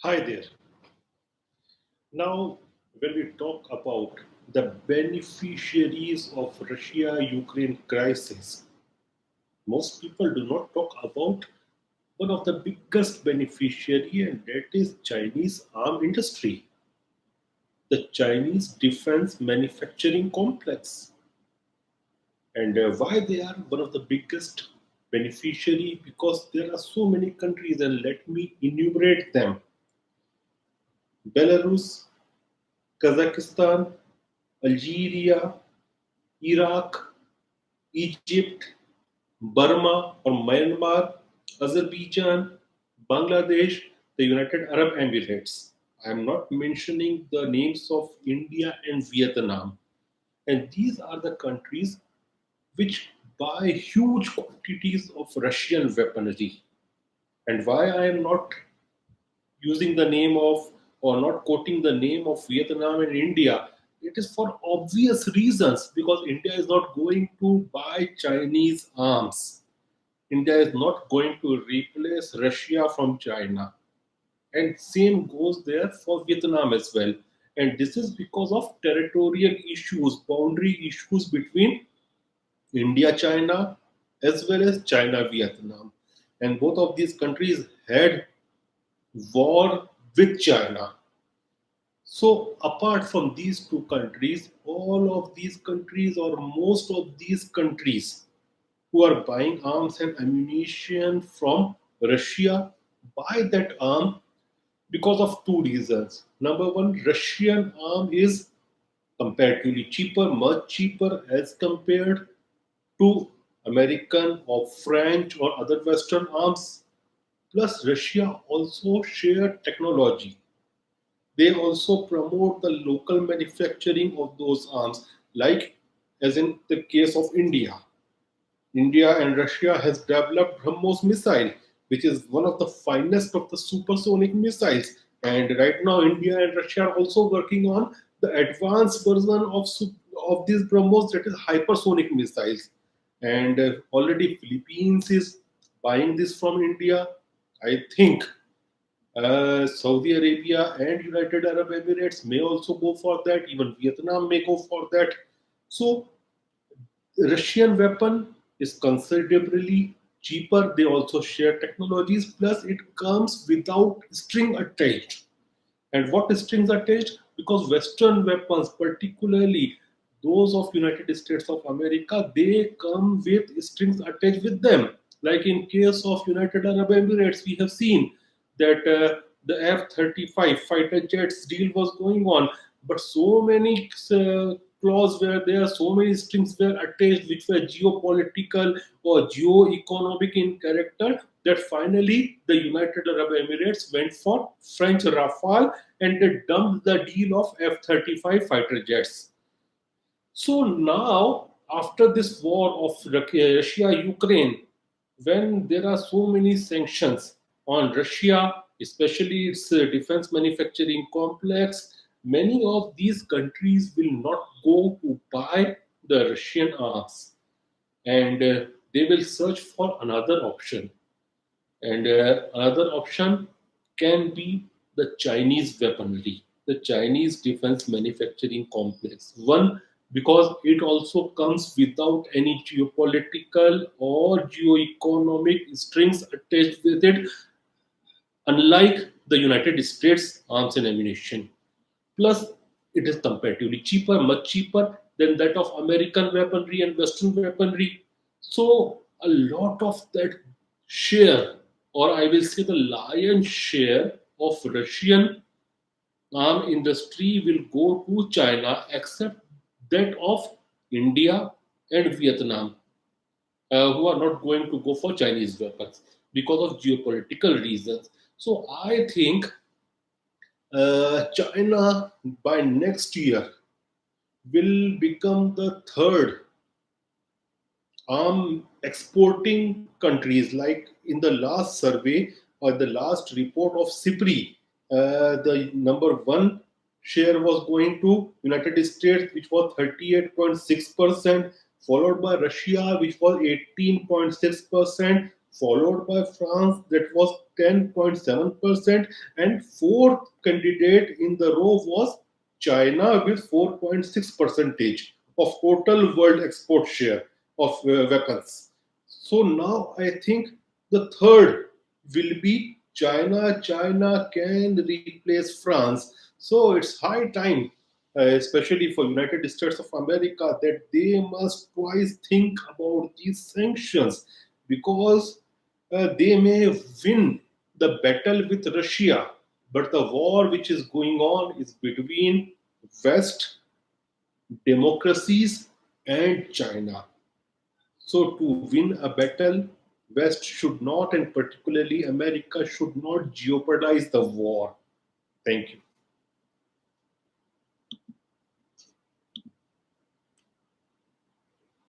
Hi there. Now, when we talk about the beneficiaries of Russia-Ukraine crisis, most people do not talk about one of the biggest beneficiary, and that is Chinese arm industry, the Chinese defense manufacturing complex. And why they are one of the biggest beneficiary? Because there are so many countries, and let me enumerate them: Belarus, Kazakhstan, Algeria, Iraq, Egypt, Burma or Myanmar, Azerbaijan, Bangladesh, the United Arab Emirates. I am not mentioning the names of India and Vietnam. And these are the countries which buy huge quantities of Russian weaponry. And why I am not using the name of or not quoting the name of Vietnam and India, it is for obvious reasons because India is not going to buy Chinese arms. India is not going to replace Russia from China. And same goes there for Vietnam as well. And this is because of territorial issues, boundary issues between India, China, as well as China, Vietnam. And both of these countries had war with China. So, apart from these two countries, all of these countries, or most of these countries, who are buying arms and ammunition from Russia buy that arm because of two reasons. Number one, Russian arm is comparatively cheaper, much cheaper as compared to American or French or other Western arms. Plus, Russia also share technology. They also promote the local manufacturing of those arms, like as in the case of India. India and Russia has developed BrahMos missile, which is one of the finest of the supersonic missiles. And right now, India and Russia are also working on the advanced version of these BrahMos, that is hypersonic missiles. And already Philippines is buying this from India. I think Saudi Arabia and United Arab Emirates may also go for that. Even Vietnam may go for that. So Russian weapon is considerably cheaper. They also share technologies. Plus, it comes without string attached. And what strings attached? Because Western weapons, particularly those of United States of America, they come with strings attached with them. Like in case of United Arab Emirates, we have seen that the F-35 fighter jets deal was going on, but so many clause were there, so many strings were attached which were geopolitical or geo-economic in character, that finally the United Arab Emirates went for French Rafale and they dumped the deal of F-35 fighter jets. So now, after this war of Russia-Ukraine, when there are so many sanctions on Russia, especially its defense manufacturing complex, many of these countries will not go to buy the Russian arms, and they will search for another option. And another option can be the Chinese weaponry, the Chinese defense manufacturing complex. One, because it also comes without any geopolitical or geo-economic strings attached with it, unlike the United States arms and ammunition. Plus, it is comparatively cheaper, much cheaper than that of American weaponry and Western weaponry. So, a lot of that share, or I will say the lion's share of Russian arm industry will go to China, except that of India and Vietnam, who are not going to go for Chinese weapons because of geopolitical reasons. So, I think China by next year will become the third exporting countries. Like in the last survey or the last report of CIPRI, the number one share was going to United States, which was 38.6%, followed by Russia, which was 18.6%, followed by France that was 10.7%, and fourth candidate in the row was China with 4.6 percentage of total world export share of weapons. So now I think the third will be China. China can replace France. So it's high time, especially for United States of America, that they must twice think about these sanctions, because they may win the battle with Russia, but the war which is going on is between West democracies and China. So, to win a battle, West should not, and particularly America, should not jeopardize the war. Thank you.